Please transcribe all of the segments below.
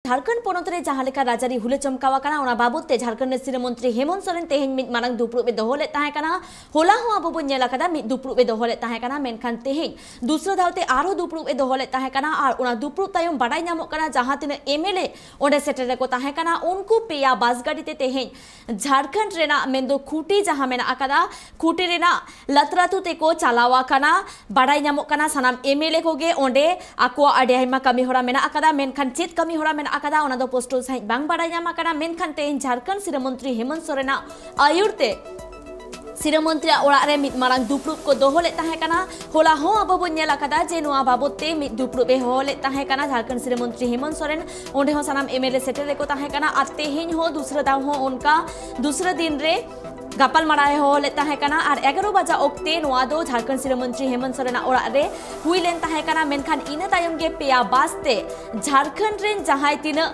झारखंड पोनोत रे जहां लेका राजारी हुले चमकावा कना ओना बाबते झारखंड सिर मंत्री हेमंत सोरेन तेहेन मिद मारंग दुपरुब बे दोहो ले ताहे कना होला हो अब बो नेला कदा मिद दुपरुब बे दोहो ले ताहे कना मेनखान तेहेन दूसरा धावते आरो दुपरुब बे दोहो ले ताहे कना आर ओना दुपरुब तायम बाडाय नामोग कना जहां तिना एमएलए ओंडे सेटेर को ताहे कना उनको पेया बास गाड़ी ते तेहेन झारखंड रेना मेंदो खूटी जहां मेना अकदा खूटी रेना लतरातु ते को चलावा कना बाडाय नामोग कना सनाम एमएलए कोगे ओंडे आको आडे आइमा कमी होरा मेना अकदा मेनखान चेत कमी होरा मेना अकदा ओना दो पोस्टल साइड बांग बाडाय नामा कना मेनखान तेहेन झारखंड सिर मंत्री हेमंत सोरेना आयुरते सिर मंत्री ओड़ा रे मिद मारंग दुपरुब को दोहो ले ताहे कना होला हो अब बो नेला कदा जे नोआ बाबते मिद दुपरुब बे हो ले ताहे कना झारखंड सिर मंत्री हेमंत सोरेन ओंडे हो सनाम एमएलए सेटेर को ताहे कना आते हिन हो दूसरा दाव हो उनका दूसरा दिन रे गापल माराय हो ले ताहे कना आर 11 बजा ओक्ते नोआ दो झारखंड सिर मंत्री हेमंत सोरेना ओड़ा रे हुई लेन ताहे कना मेनखान इना तायम गे पेया बासते झारखंड रेन जहाय तिना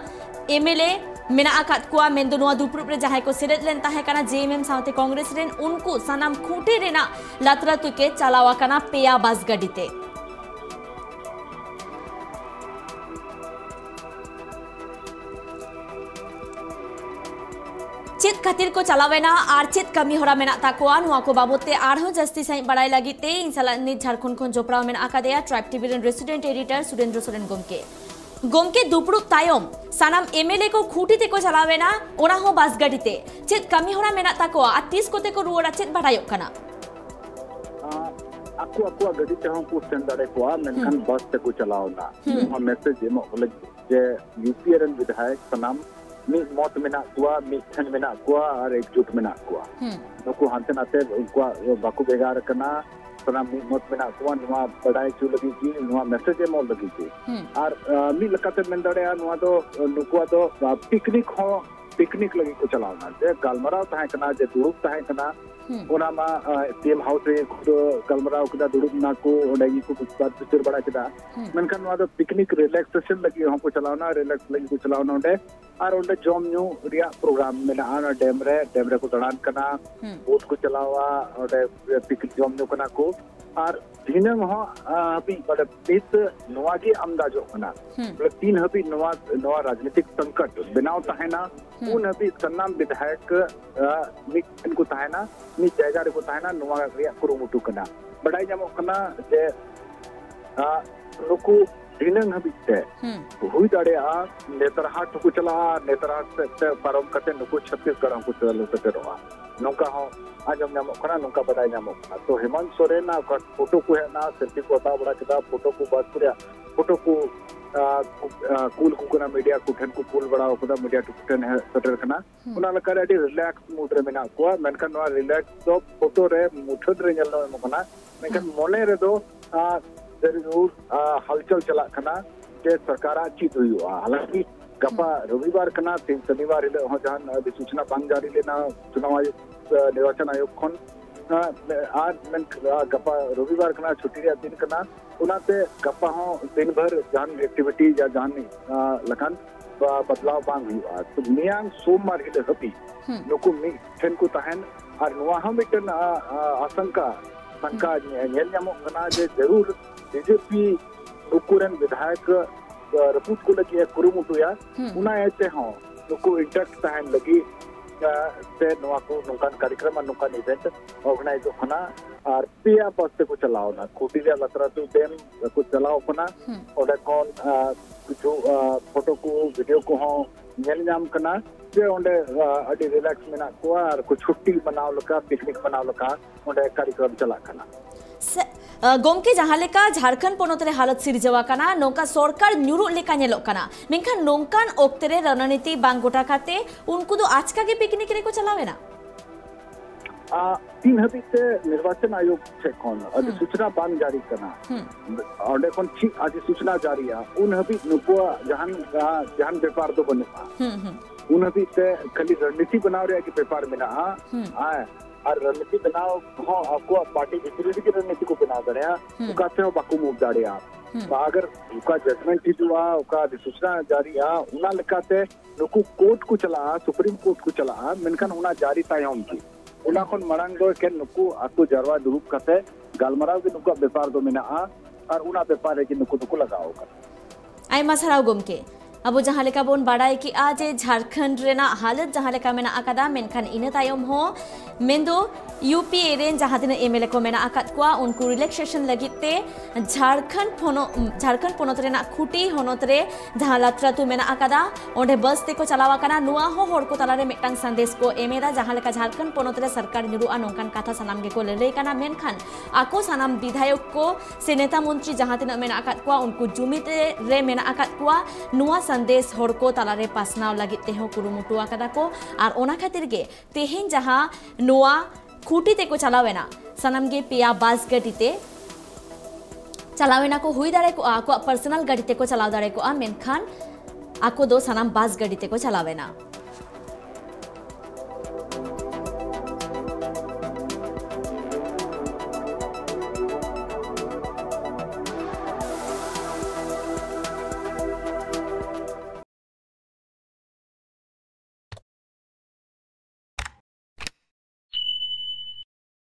एमएलए मेना आकात कुआ मेंदो नोआ दुपरुब रे जहाय को सेलेद लेन ताहे कना जेएमएम साउते कांग्रेस रेन उनको सनाम खूटे रेना लातरातु के चलावा कना पेया बास गडीते चेत खातिर को चलावेना आर चेत कमी होरा मेना ताकोआ नोआ को बाबते आरहो जस्ती साइ बड़ाई लागिते इनसाला नि झारखंड खन जोपराव मेना आकादेया ट्राइब टीवी रेन रेसिडेंट एडिटर सुरेंद्र सोरेन गोमके दुपरुब तायम सानाम एमएलए को खूटी ते को चलावेना ओना हो बास गाड़ीते चेत कमी होरा मेना ताकोआ आ 30 कोते को रुवड़ा चेत बड़ायोक कना aku gadi te hon ko send dare ko menkan bus te ko chalaona हम मैसेज एम बोले जे यूपी ren विधायक सनाम मी मौत मेना कुआ मी ठन मेना कुआ और एकजुट मेना कुआ नुको हांते नाते उनको बाकु बेगार कना सनाम मी मौत मेना कुआ नुआ बड़ाई चु लगी की नुआ मैसेज एम लगी की और मी लकाते मेन दड़े नुआ तो नुको तो पिकनिक लगी को चलाना जे गालमराव ताहे कना जे दुरुब ताहे कना ओना मा टीम हाउस रे खुद गालमराव कदा दुरुब ना को ओडगी को बात पिक्चर बड़ा कदा मेनखान नुआ तो पिकनिक रिलैक्सेशन लगी हमको चलाना रिलैक्स लगी को चलाना ओंडे और ओंडे जॉम न्यू रिया प्रोग्राम में आना डैम रे को दड़ान कना बोट को चलावा ओंडे पिकनिक जॉम न्यू कना को और दिनम हो अभी बड़े पित नोआगी अंदाजो कना मतलब 3 हबी नवा राजनीतिक संकट बनाव ताहेना उन हबी सन्नाम विधायक इनको ताहेना नि जायगा रे को ताहेना नवा रिया कुरुमुटु कना बड़ाई जामो कना जे नुकु दिनंग हबी ते हुई दाड़े आ नेतरहाट को चला नेतरहाट से पारम कते नुकु छत्तीसगढ़ को चलो ते रोआ नोका हो आजम नामो कना नोका बड़ाई नामो कना तो हेमंत सोरेन ना फोटो को है ना सेल्फी को ता बड़ा किदा फोटो को बात पुरिया फोटो को कूल को कना मीडिया को ठन को कूल बड़ा ओकदा मीडिया को ठन है सटर कना उना लका रेडी रिलैक्स मूड रे मेना को मेनका नो रिलैक्स तो फोटो रे मुठद रे जल नो कना मेनका मोने रे दो जरूर हलचल चला कना जे सरकारा चीज हुआ हालांकि गपा रविवार कना तीन शनिवार हिले हो जहां अधिसूचना बांग जारी लेना चुनाव आयोग निर्वाचन आयोग खन आज मन गपा रविवार कना छुट्टी रे दिन कना उनाते गपा हो दिन भर जहां एक्टिविटी या जहां लखन बदलाव बांग हुआ तो मियांग सोमवार हिले हबी नुकु मी ठन को तहन और नोआ हम मिटन आशंका नेल नामो कना जे जरूर बीजेपी नुकुरन विधायक रपूत को लगी है कुरुमुटुया उना ऐसे हो नुकु इंटैक्ट तहन लगी से नोआ को नुकान कार्यक्रम नुकान इवेंट ऑर्गेनाइज होना और पिया बस को चलाओ ना खूटी रे लतरा तो डेम को चलाओ कना और कौन जो फोटो को वीडियो को हो नेल नाम कना जे ओंडे अडी रिलैक्स मेना को और कुछ छुट्टी बनाव लका पिकनिक बनाव लका ओंडे कार्यक्रम चला कना गोमके जहां लेका झारखंड पोनोत रे हालत सिरजवा कना नोका सरकार न्यूरु लेका नेलो कना मेनखान नोंकान ओक्ते रे रणनीति बांग गोटा खाते उनको तो आज का के पिकनिक रे को चलावे ना 3 हबी से निर्वाचन आयोग से कौन अधिसूचना बांग जारी करना और देखो ठीक अधिसूचना जारी है उन हबी नुको जहान व्यापार दो बने उन हबी से खाली रणनीति बनाव रे कि व्यापार में ना और रणनीति बनाओ हो आपको पार्टी विपरीत की रणनीति को बना दे उकाते हो बाकू मुक दाड़े अगर उका जजमेंट हुआ उका अधिसूचना जारी उना लकाते नुकु कोर्ट को चला सुप्रीम कोर्ट को चला मेनखान उना जारी तायम की उना खन मरांग दो के नुकु आतो जरवा दुरुप कते गालमराव के नुकु व्यापार दो मेना और उना व्यापार है कि नुकु लगाओ कर आई मसराव गोमके अब जहाँ लेका बोन बाड़ाई कि आज झारखंड रेना हालत जहाँ लेका मेना आकादा मेनखान इना तायम हो मेंदो यूपी एरेन जहाँ दिन एमएलए को मेना आकाद कुआ उनको रिलैक्सेशन लगिते झारखंड पोनोत रेना खुटी होनोत रे जहाँ लात्रातु मेना आकादा ओंडे बस ते को चलावा काना नुआ हो होड़ को तलारे मेटांग संदेश को एमेदा जहाँ लेका झारखंड पोनोत रे सरकार निरुआ नोंकान काथा सनाम गे को लेले काना मेनखान आको सनाम विधायक को से नेता मंत्री जहाँ दिन मेना आकाद कुआ उनको जुमिते रे मेना आकाद कुआ नुआ संदेश होड़ को तलारे पासनाव लगित तेहो कुरुमुटु आकादा को आर ओना खातिर गे तेहेन जहाँ नुआ खूटी ते को चलावेना सनम गे पिया बास गडीते चलावेना को हुई दाड़े को आको पर्सनल गडीते को चलाव दाड़े को मेनखान आको दो सनम बास गडीते को चलावेना।